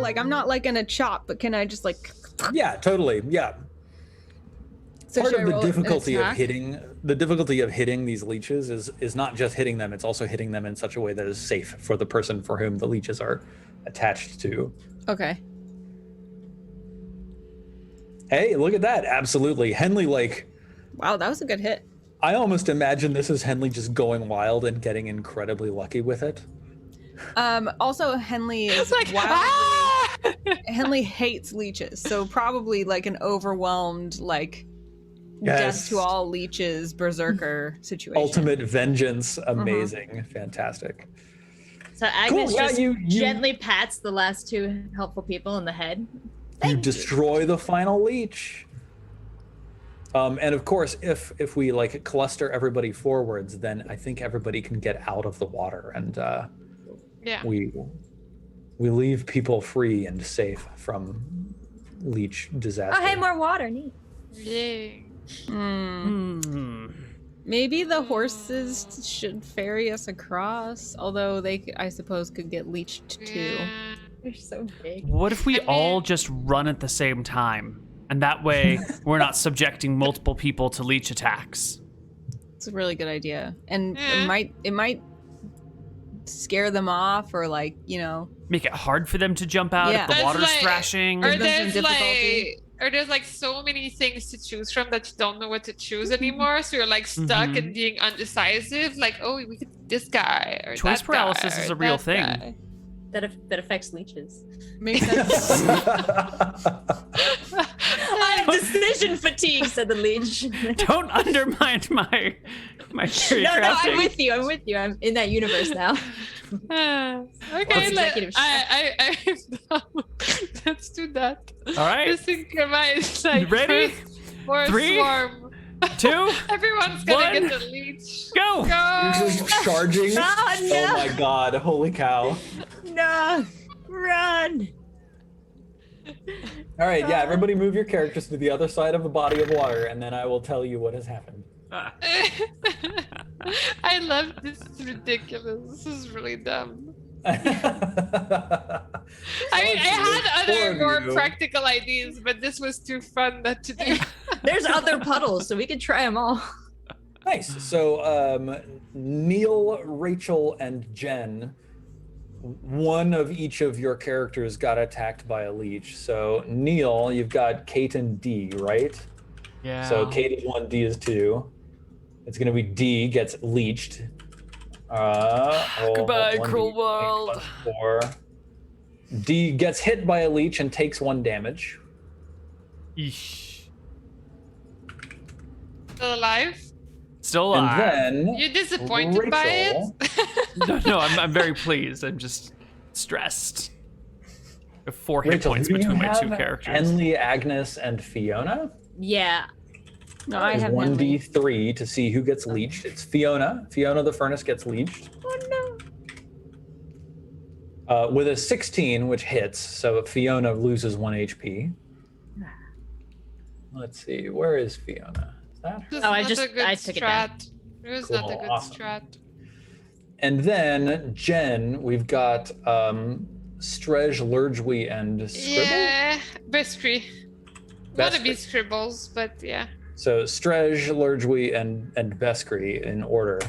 Like, I'm not like gonna chop, but can I just like? Yeah, totally. Yeah. So Part should of I the roll an difficulty of attack? hitting these leeches is not just hitting them, it's also hitting them in such a way that is safe for the person for whom the leeches are attached to. Okay. Hey, look at that. Absolutely. Henley, like, Wow, that was a good hit. I almost imagine this is Henley just going wild and getting incredibly lucky with it. Also, Henley is It's like, wildly. Henley hates leeches, so probably like an overwhelmed, like, death to all leeches, berserker situation. Ultimate vengeance. Amazing. Fantastic. So Agnes Cool, yeah, just you- gently pats the last two helpful people in the head. You destroy the final leech. And of course, if we like cluster everybody forwards, then I think everybody can get out of the water, and Yeah. we leave people free and safe from leech disaster. Oh, hey, more water. Neat. Yay. Maybe the horses should ferry us across, although they, I suppose, could get leeched too. Yeah. They're so big. What if we I mean- all just run at the same time? And that way, we're not subjecting multiple people to leech attacks. It's a really good idea, and Yeah. it might scare them off, or like, you know. Make it hard for them to jump out Yeah. if the That's water's like- thrashing. Or Give them some there's difficulty. like so many things to choose from that you don't know what to choose anymore. So you're like stuck and being undecisive. Like, oh, we could do this guy or Choice that paralysis guy, is or a real that thing. guy. That affects leeches. Makes sense. I have decision fatigue, said the leech. Don't undermine my theory No, I'm crafting. with you. I'm with you. I'm in that universe now. Okay, executive let's do that. All right. Just synchronize, like, You ready? More 3, swarm. 2, Everyone's gonna 1. get the leech. go! You're Go! just charging. Oh, no. Oh my god! Holy cow! No, run. All right, yeah. Everybody, move your characters to the other side of the body of water, and then I will tell you what has happened. I love this. It's ridiculous. This is really dumb. I mean, I had other more practical ideas, but this was too fun not to do. There's other puddles, so we could try them all. Nice. So, Neil, Rachel, and Jen, one of each of your characters got attacked by a leech. So, Neil, you've got Kate and D, right? Yeah. So, Kate is 1, D is 2. It's going to be D gets leeched. Goodbye, cruel world. 4. D gets hit by a leech and takes 1 damage. Eesh. Still alive? Still alive. And then You're disappointed by Rachel, it? No, I'm very pleased. I'm just stressed. I have 4 hit Rachel, points do you between my 2 have characters. Henley, Agnes, and Fiona? Yeah. No, I have 1d3 to see who gets leeched. It's Fiona. Fiona the furnace gets leeched. Oh no. With a 16, which hits, so Fiona loses 1 HP. Let's see, where is Fiona? Is that her? This is Oh, not a good I took it down. strat. It was not a Cool, good awesome. strat. And then Jen, we've got Strej, Lurgwy, and Scribble. Yeah, Beskry. Wanna be Beskry. scribbles, but yeah. So Strej, Lurgwy, and Beskry in order.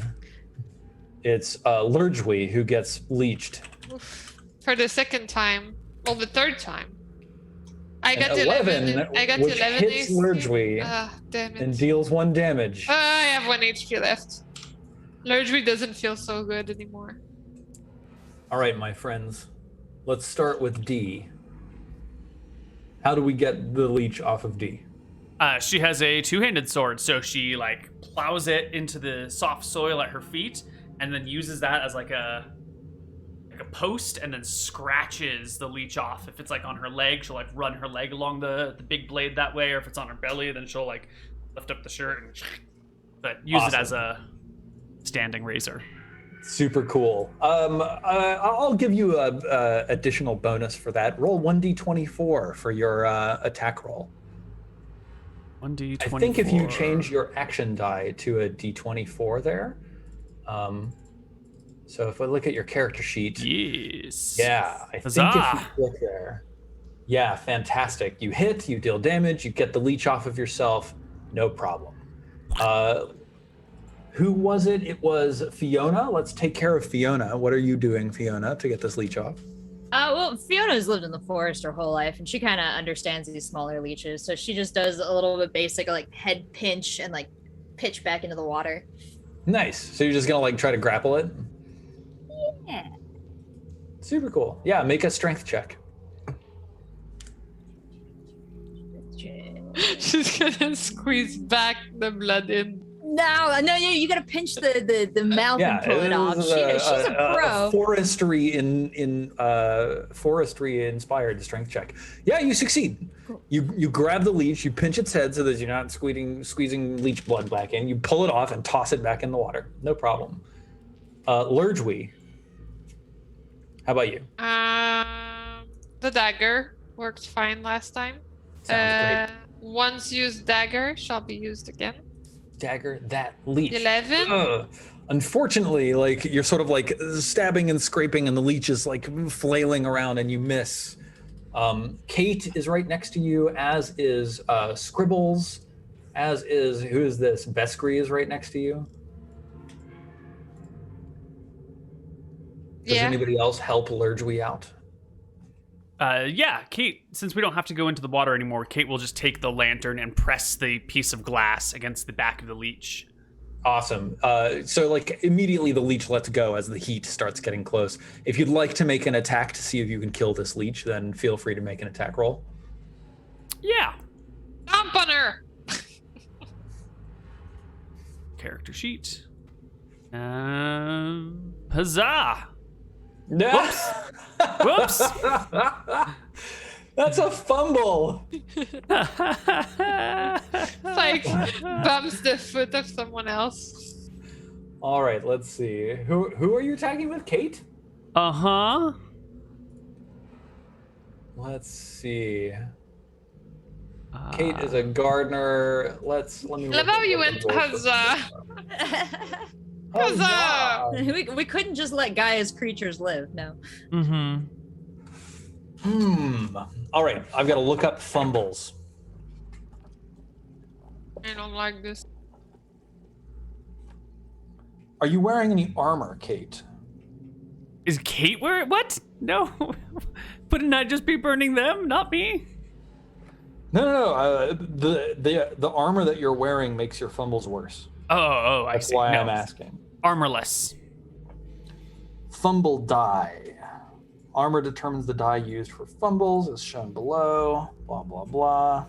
It's Lurgwy who gets leeched. Oof. For the second time. Well, the third time. I And got 11. I got which 11 hits AC. Lurgwy Ah, damn and it. deals 1 damage. I have 1 HP left. Lurgwy doesn't feel so good anymore. All right, my friends. Let's start with D. How do we get the leech off of D? She has a 2-handed sword, so she like plows it into the soft soil at her feet, and then uses that as like a post, and then scratches the leech off. If it's like on her leg, she'll like run her leg along the big blade that way, or if it's on her belly, then she'll like lift up the shirt and but use it as a standing razor. Super cool. I'll give you a additional bonus for that. Roll 1d24 for your attack roll. 1d24. I think if you change your action die to a d24 there. So if I look at your character sheet, Yes. yeah, I think if Huzzah. you click there, Yeah, fantastic. You hit, you deal damage, you get the leech off of yourself, no problem. Who was it? It was Fiona. Let's take care of Fiona. What are you doing, Fiona, to get this leech off? Well, Fiona's lived in the forest her whole life, and she kind of understands these smaller leeches. So she just does a little bit basic, like head pinch and like pitch back into the water. Nice. So you're just gonna like try to grapple it? Yeah. Super cool. Yeah, make a strength check. She's gonna squeeze back the blood in. No, you gotta pinch the mouth and pull it off. She's a pro. Forestry forestry inspired strength check. Yeah, you succeed. Cool. You grab the leech, you pinch its head so that you're not squeezing leech blood back in. You pull it off and toss it back in the water. No problem. Lurgwy, how about you? The dagger worked fine last time. Sounds great. Once used dagger shall be used again. Dagger, that leech. 11. Unfortunately, like you're sort of like stabbing and scraping, and the leech is like flailing around, and you miss. Kate is right next to you, as is Scribbles, as is who is this? Beskry is right next to you. Does anybody else help Lurgwy out? Yeah, Kate, since we don't have to go into the water anymore, Kate will just take the lantern and press the piece of glass against the back of the leech. Awesome. So like immediately the leech lets go as the heat starts getting close. If you'd like to make an attack to see if you can kill this leech, then feel free to make an attack roll. Yeah. Stomp on her! Character sheet. Huzzah! Whoops. Whoops. That's a fumble. Like bumps the foot of someone else. All right, let's see. Who are you attacking with? Kate? Uh-huh. Let's see. Kate is a gardener. Let me. I love how you went huzzah. Oh, Huzzah! yeah. We couldn't just let Gaia's creatures live. No. Mm-hmm. All right, I've got to look up fumbles. I don't like this. Are you wearing any armor, Kate? Is Kate wearing what? No. Wouldn't I just be burning them, not me? No. The armor that you're wearing makes your fumbles worse. Oh, I see. That's why No. I'm asking. Armorless. Fumble die. Armor determines the die used for fumbles, as shown below. Blah, blah, blah.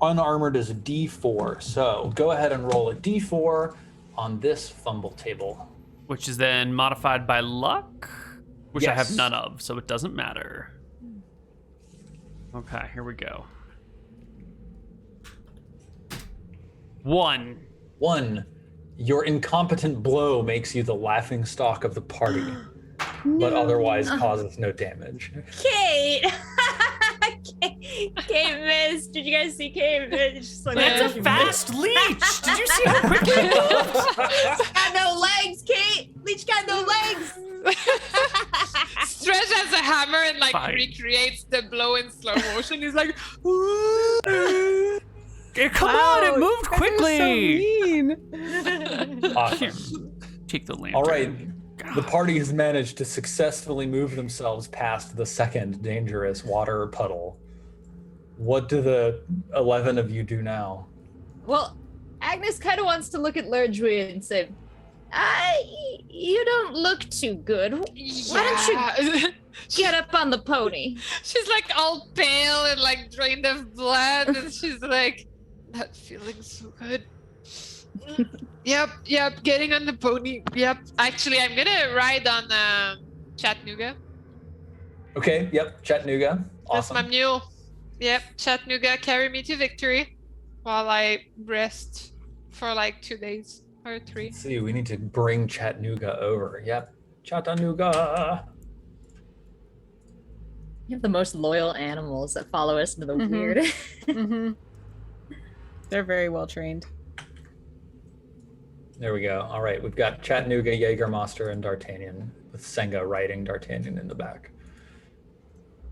Unarmored is a D4, so go ahead and roll a D4 on this fumble table. Which is then modified by luck, which I have Yes. none of, so it doesn't matter. Okay, here we go. 1. 1, your incompetent blow makes you the laughing stock of the party, but otherwise causes no damage. Kate! Kate missed. Did you guys see Kate? It's just like, That's a fast leech! Did you see how quickly it moved? got no legs, Kate! Leech got no legs! Stretch has a hammer and like Fine. recreates the blow in slow motion. He's like, Come on, it moved That was quickly! so mean. Awesome. Take the lantern. All right, the party has managed to successfully move themselves past the second dangerous water puddle. What do the 11 of you do now? Well, Agnes kind of wants to look at Lurgwy and say, you don't look too good. Why don't you get up on the pony? She's like all pale and like drained of blood, and she's like, not feeling so good. Yep, getting on the pony. Yep. Actually, I'm gonna ride on Chattanooga. Okay, yep, Chattanooga. Awesome. That's my mule. Yep, Chattanooga, carry me to victory while I rest for like 2 days or 3. Let's see, we need to bring Chattanooga over. Yep, Chattanooga. You have the most loyal animals that follow us into the weird. Mm-hmm. They're very well trained. There we go. All right, we've got Chattanooga, Jägermeister, and D'Artagnan, with Senga riding D'Artagnan in the back.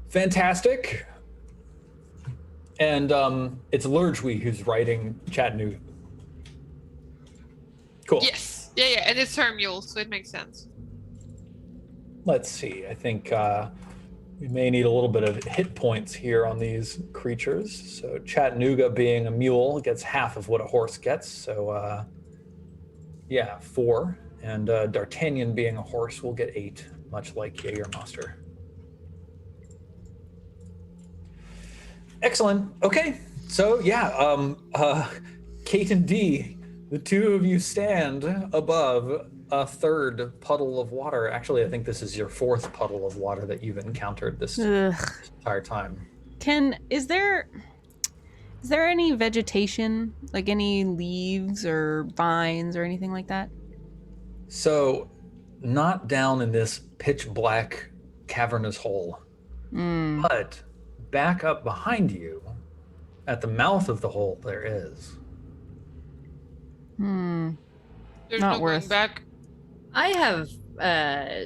Fantastic. And it's Lurjwe who's writing Chattanooga. Cool. Yes. Yeah, and it's her mule, so it makes sense. Let's see. I think we may need a little bit of hit points here on these creatures. So Chattanooga being a mule gets half of what a horse gets. So yeah, 4. And D'Artagnan being a horse will get 8, much like Jägermeister. Excellent. Okay. So yeah, Kate and Dee, the two of you stand above a third puddle of water. Actually, I think this is your 4th puddle of water that you've encountered this entire time. Is there any vegetation, like any leaves or vines or anything like that? So, not down in this pitch black cavernous hole, but back up behind you, at the mouth of the hole, there is. There's Not no worth. going back. I have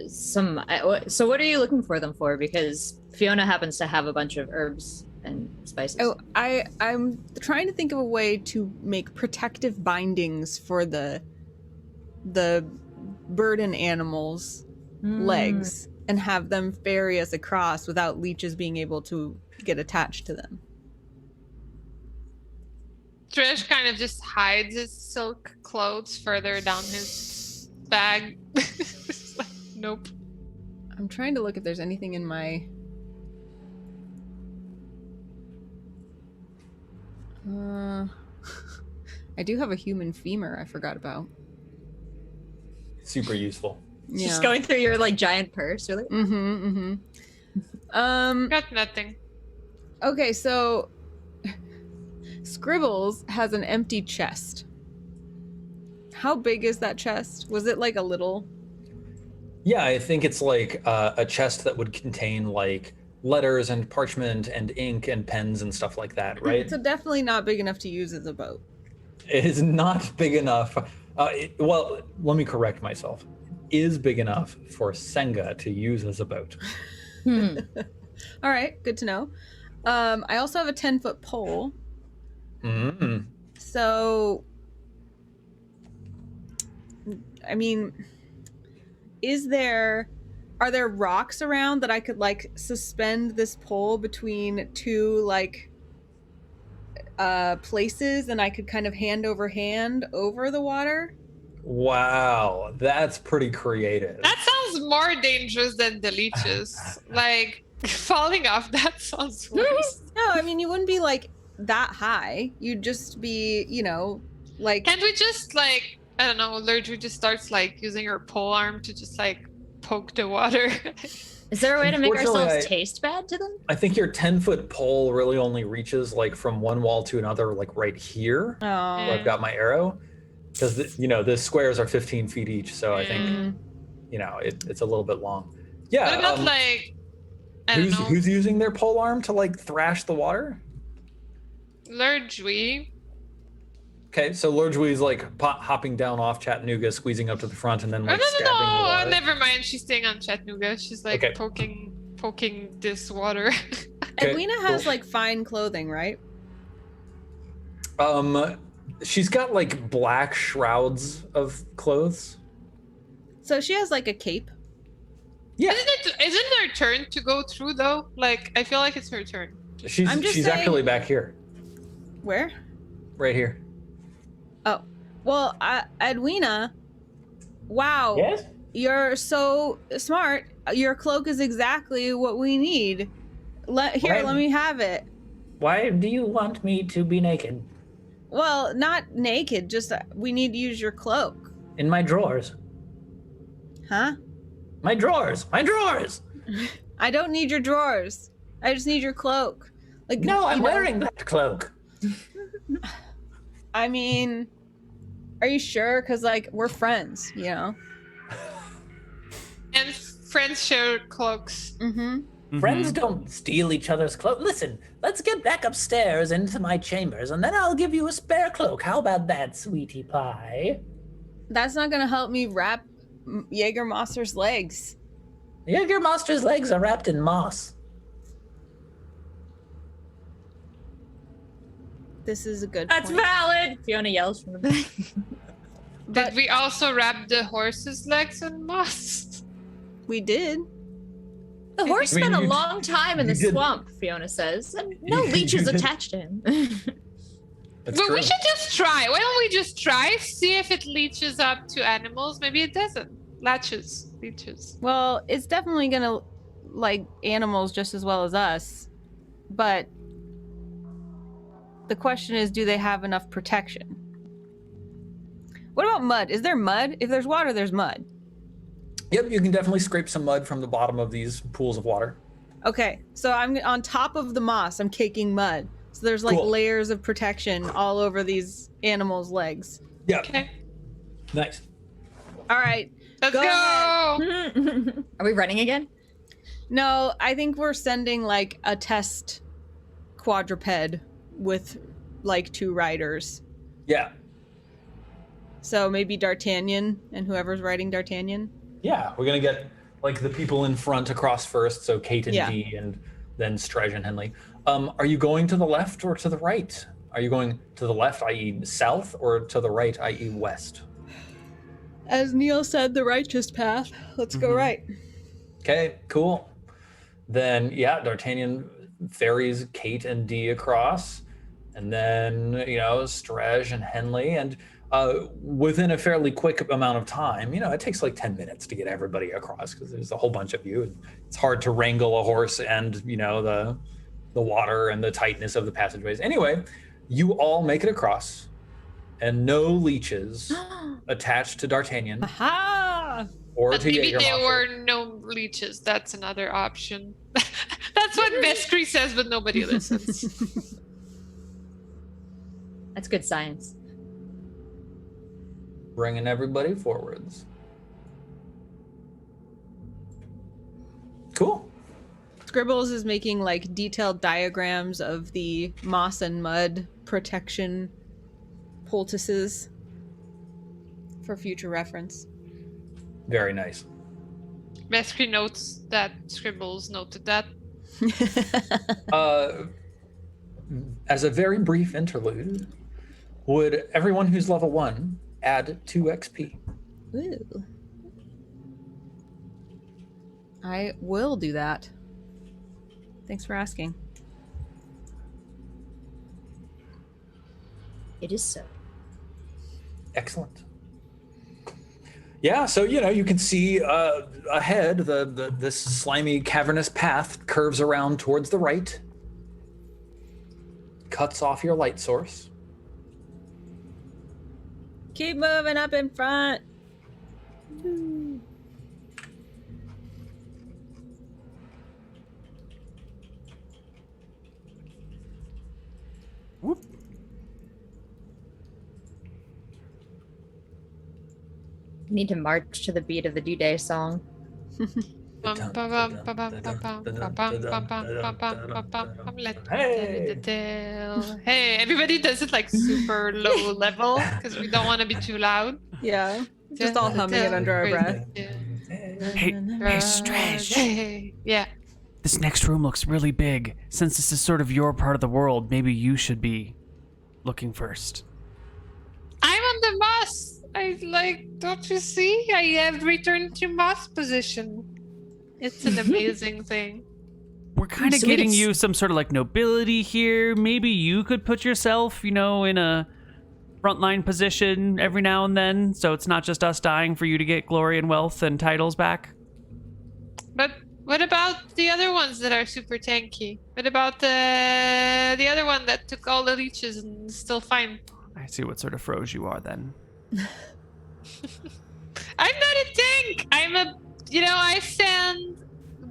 some. So, what are you looking for them for? Because Fiona happens to have a bunch of herbs and spices. Oh, I'm trying to think of a way to make protective bindings for the burden animals' legs and have them ferry us across without leeches being able to get attached to them. Trish kind of just hides his silk clothes further down his bag. It's like, nope. I'm trying to look if there's anything in my... I do have a human femur I forgot about. Super useful. Yeah. Just going through your like giant purse, really. Got nothing. Okay, so Scribbles has an empty chest. How big is that chest? Was it like a little? Yeah, I think it's like a chest that would contain like letters and parchment and ink and pens and stuff like that, right? So definitely not big enough to use as a boat. It is not big enough. Well, let me correct myself. It is big enough for Senga to use as a boat. All right, good to know. I also have a 10-foot pole. So, I mean, are there rocks around that I could like suspend this pole between two like places and I could kind of hand over hand over the water? Wow, that's pretty creative. That sounds more dangerous than the leeches. Like, falling off, that sounds worse. No, I mean, you wouldn't be like that high. You'd just be, like... Can't we just like, I don't know, Lurjwe just starts like using her pole arm to just like poke the water? Is there a way to make Unfortunately, ourselves taste bad to them? I think your 10-foot pole really only reaches like from one wall to another, like right here, Oh. where I've got my arrow. Because, the squares are 15 feet each, so I think, it's a little bit long. Yeah. What about like, I don't know, who's using their pole arm to like thrash the water? Lurjwe? Okay, so Lurjwe's like hopping down off Chattanooga, squeezing up to the front, and then like stabbing the water. Never mind. She's staying on Chattanooga. She's like Okay. poking this water. Okay, Edwina has cool. like fine clothing, right? She's got like black shrouds of clothes. So she has like a cape. Yeah, Isn't her turn to go through though? Like, I feel like it's her turn. she's I'm just she's saying- actually back here, Where? right here. Oh, well, Edwina, wow. Yes? You're so smart. Your cloak is exactly what we need. Let me have it. Why do you want me to be naked? Well, not naked, just we need to use your cloak. In my drawers. Huh? My drawers! My drawers! I don't need your drawers. I just need your cloak. Like No, I'm wearing that cloak. I mean, are you sure? Because like we're friends, And friends share cloaks. Mm-hmm. Friends don't steal each other's clothes. Listen, let's get back upstairs into my chambers, and then I'll give you a spare cloak. How about that, sweetie pie? That's not gonna help me wrap Jägermeister's legs. Jägermeister's legs are wrapped in moss. This is a good That's point. valid. Fiona yells from the back. Did we also wrap the horse's legs in moss? We did. The horse I mean, spent a you- long time in you the did- swamp, Fiona says, and no You leeches did- attached to him. That's But true. we should just try. Why don't we just try? See if it leeches up to animals. Maybe it doesn't. Leeches. Well, it's definitely gonna like animals just as well as us, but the question is, do they have enough protection? What about mud? Is there mud? If there's water, there's mud. Yep, you can definitely scrape some mud from the bottom of these pools of water. Okay, so I'm on top of the moss. I'm caking mud. So there's like Cool. layers of protection all over these animals' legs. Yeah. Okay. Nice. All right. Let's Go go. Are we running again? No, I think we're sending like a test quadruped with like 2 riders. Yeah. So maybe D'Artagnan and whoever's riding D'Artagnan. Yeah, we're gonna get like the people in front across first, so Kate and Yeah. Dee, and then Strej and Henley. Are you going to the left or to the right? Are you going to the left, i.e. south, or to the right, i.e. west? As Neil said, the righteous path. Let's go Mhm. right. Okay, cool. Then yeah, D'Artagnan ferries Kate and Dee across, and then Strej and Henley, and within a fairly quick amount of time, it takes like 10 minutes to get everybody across because there's a whole bunch of you. It's hard to wrangle a horse and the water and the tightness of the passageways. Anyway, you all make it across, and no leeches attached to D'Artagnan Aha! or But to maybe Jägermeister. there were no leeches. That's another option. That's what Veskri says, but nobody listens. That's good science. Bringing everybody forwards. Cool. Scribbles is making like detailed diagrams of the moss and mud protection poultices for future reference. Very nice. Veskri notes that Scribbles noted that. As a very brief interlude, would everyone who's level 1 add 2 XP? Ooh. I will do that. Thanks for asking. It is so. Excellent. Yeah, so you can see ahead this slimy cavernous path curves around towards the right, cuts off your light source. Keep moving up in front. Need to march to the beat of the D-Day song. Hey, everybody does it like super low level because we don't want to be too loud. Yeah. Just all humming it under our breath. Hey, Strej. Hey, yeah. This next room looks really big. Since this is sort of your part of the world, maybe you should be looking first. I'm on the moss. Don't you see? I have returned to moss position. It's an amazing thing. We're kind of So we getting can you some sort of like nobility here. Maybe you could put yourself, in a frontline position every now and then, so it's not just us dying for you to get glory and wealth and titles back. But what about the other ones that are super tanky? What about the other one that took all the leeches and is still fine? I see what sort of froze you are then. I'm not a tank. I send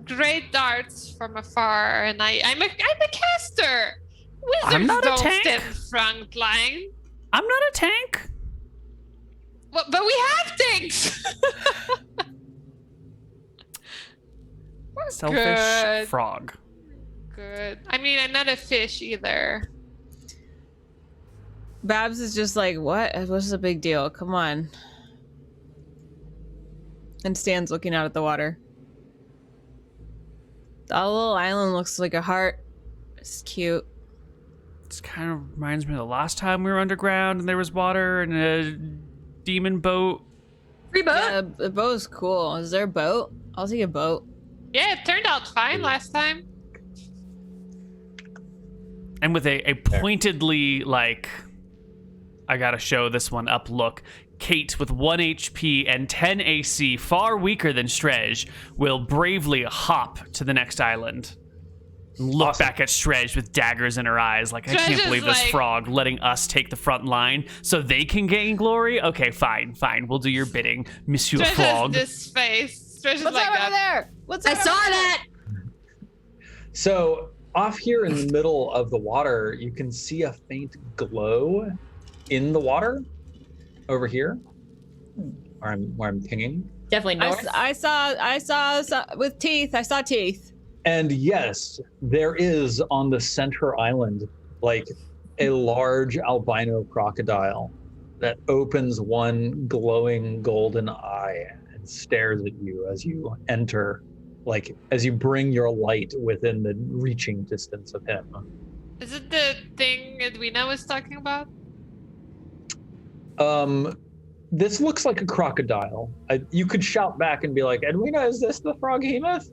great darts from afar, and I'm a caster. Wizards I'm not a don't tank. stand front line. I'm not a tank. Well, but we have tanks. We're Selfish good. frog. Good. I mean, I'm not a fish either. Babs is just like, what? What's the big deal? Come on. And Stan's looking out at the water. The little island looks like a heart. It's cute. It kind of reminds me of the last time we were underground and there was water and a demon boat. Free boat. Yeah, the boat's cool. Is there a boat? I'll take a boat. Yeah, it turned out fine last time. And with a pointedly, like, I gotta show this one up look. Kate with 1 HP and 10 AC, far weaker than Strej, will bravely hop to the next island. And look back at Strej with daggers in her eyes, like, I Strej can't is believe this like- frog letting us take the front line so they can gain glory. Okay, fine. We'll do your bidding, Monsieur Stretch has Frog. this face. Stretch is What's like that over that. there? What's I that saw over there? that. So off here in the middle of the water, you can see a faint glow in the water over here, where I'm pinging. Definitely north. I saw with teeth. I saw teeth. And yes, there is on the center island, like a large albino crocodile that opens one glowing golden eye and stares at you as you enter, like as you bring your light within the reaching distance of him. Is it the thing Edwina was talking about? This looks like a crocodile. You could shout back and be like, Edwina, is this the froghemoth?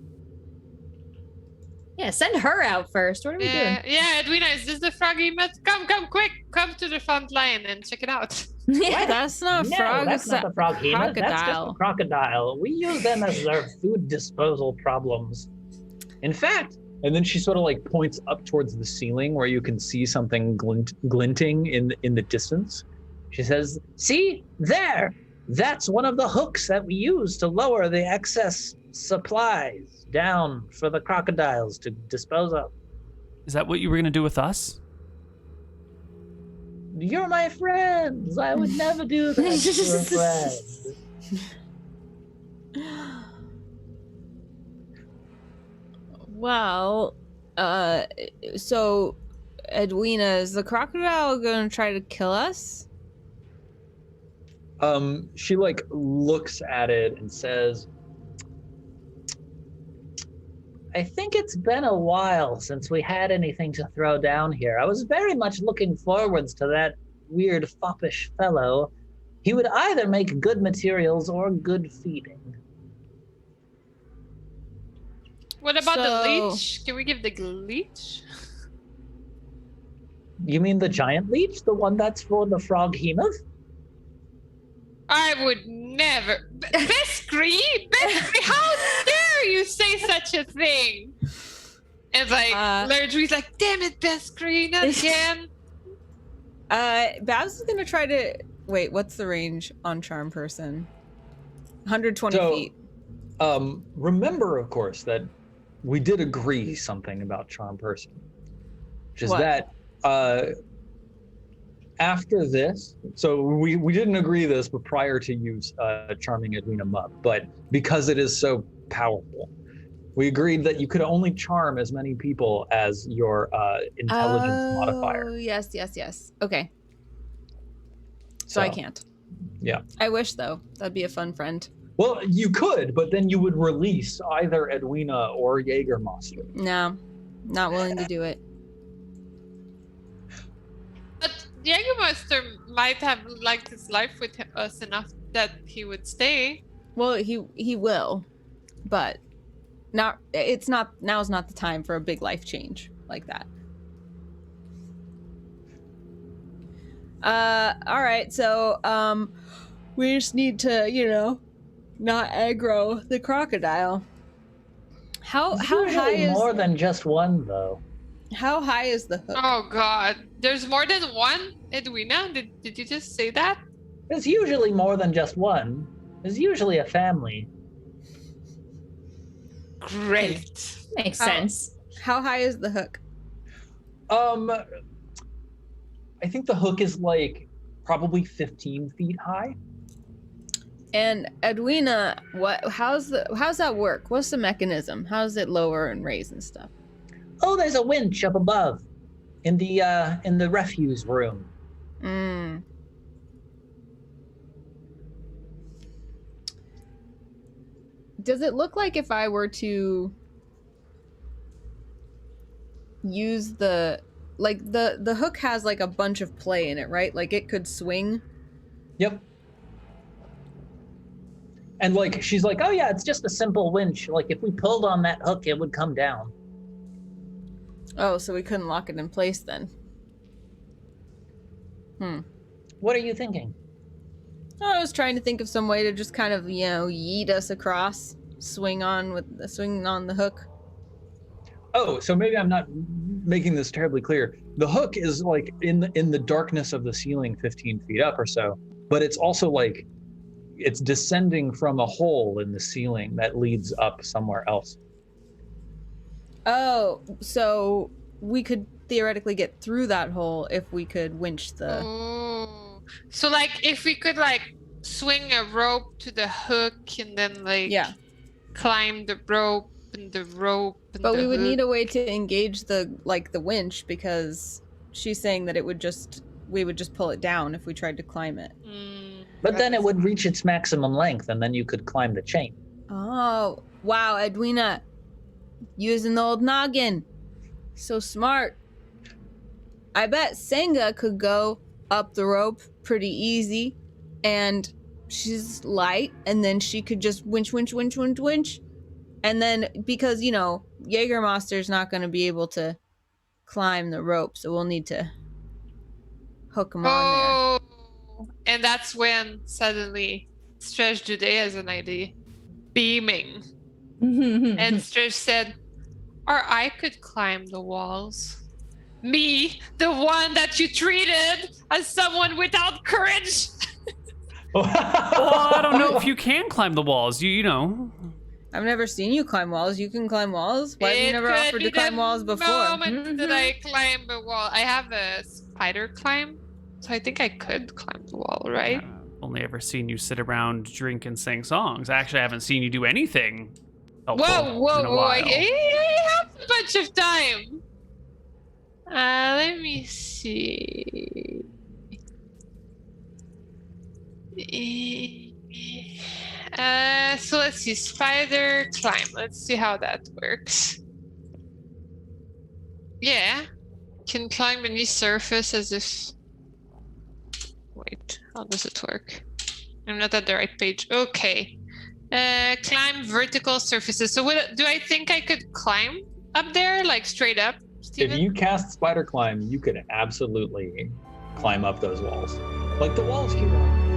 Yeah, send her out first. What are we doing? Yeah, Edwina, is this the froggy myth? Come, quick! Come to the front line and check it out. Yeah. That's not a No, frog. that's It's not a the froghemoth. That's just crocodile. the crocodile. We use them as our food disposal problems. In fact, And then she sort of like points up towards the ceiling where you can see something glinting in the distance. she says, "See there. That's one of the hooks that we use to lower the excess supplies down for the crocodiles to dispose of. Is that what you were gonna do with us? You're my friends. I would never do that to a friend." Well, so Edwina, is the crocodile gonna try to kill us? She like looks at it and says, I think it's been a while since we had anything to throw down here. I was very much looking forwards to that weird foppish fellow. He would either make good materials or good feeding. What about the So- leech? Can we give the leech? You mean the giant leech? The one that's for the froghemoth? I would never. Beskri? Beskri, how dare you say such a thing? And like, Lerdry's like, damn it, Beskri, not again. Babs is gonna try to wait. What's the range on charm person? 120 So- feet. remember, of course, that we did agree something about charm person, which is What? that after this, so we didn't agree this, but prior to you charming Edwina Mupp, but because it is so powerful, we agreed that you could only charm as many people as your intelligence modifier. Oh, yes. Okay. So I can't. Yeah. I wish though. That'd be a fun friend. Well, you could, but then you would release either Edwina or Jägermeister. No, not willing to do it. But Jägermeister might have liked his life with us enough that he would stay. Well, he will, but not. It's not. Now's not the time for a big life change like that. All right. So, we just need to, not aggro the crocodile. How Usually high is more than just one, though. how high is the hook? Oh god. There's more than one, Edwina? Did you just say that? There's usually more than just one. There's usually a family. Great. Makes sense. How high is the hook? I think the hook is like probably 15 feet high. And Edwina, how's that work? What's the mechanism? How does it lower and raise and stuff? Oh, there's a winch up above, in the refuse room. Mm. Does it look like if I were to use the like the hook has like a bunch of play in it, right? Like it could swing. Yep. And like she's like, oh yeah, it's just a simple winch. Like if we pulled on that hook, it would come down. Oh, so we couldn't lock it in place then. What are you thinking? I was trying to think of some way to just kind of, yeet us across, swing on the hook. Oh, so maybe I'm not making this terribly clear. The hook is like in the darkness of the ceiling 15 feet up or so, but it's also like it's descending from a hole in the ceiling that leads up somewhere else. Oh, so we could theoretically get through that hole if we could winch the... Oh. So like if we could like swing a rope to the hook and then like climb the rope and the rope and But the we would hook. need a way to engage the winch, because she's saying that we would just pull it down if we tried to climb it. But then it would reach its maximum length, and then you could climb the chain. Oh, wow, Edwina. Using the old noggin. So smart. I bet Senga could go up the rope pretty easy, and she's light, and then she could just winch. And then, because, Jägermeister's not going to be able to climb the rope, so we'll need to hook him on And that's when suddenly Stretch Dudet has an idea. Beaming. And Stretch said, or I could climb the walls. Me, the one that you treated as someone without courage. Well, I don't know if you can climb the walls. You know. I've never seen you climb walls. You can climb walls? Why have you never could offered be to climb the walls before? moment that I climb a wall. I have a spider climb, so I think I could climb the wall, right? I've only ever seen you sit around, drink, and sing songs. Actually, I haven't seen you do anything. Whoa, in a whoa! while. I have a bunch of time. Let me see. So let's see, spider climb. Let's see how that works. Yeah, can climb any surface as if. Wait, how does it work? I'm not at the right page. Okay. Climb vertical surfaces. So what do I think I could climb up there, like straight up, Steven? If you cast spider climb, you could absolutely climb up those walls. Like the walls here.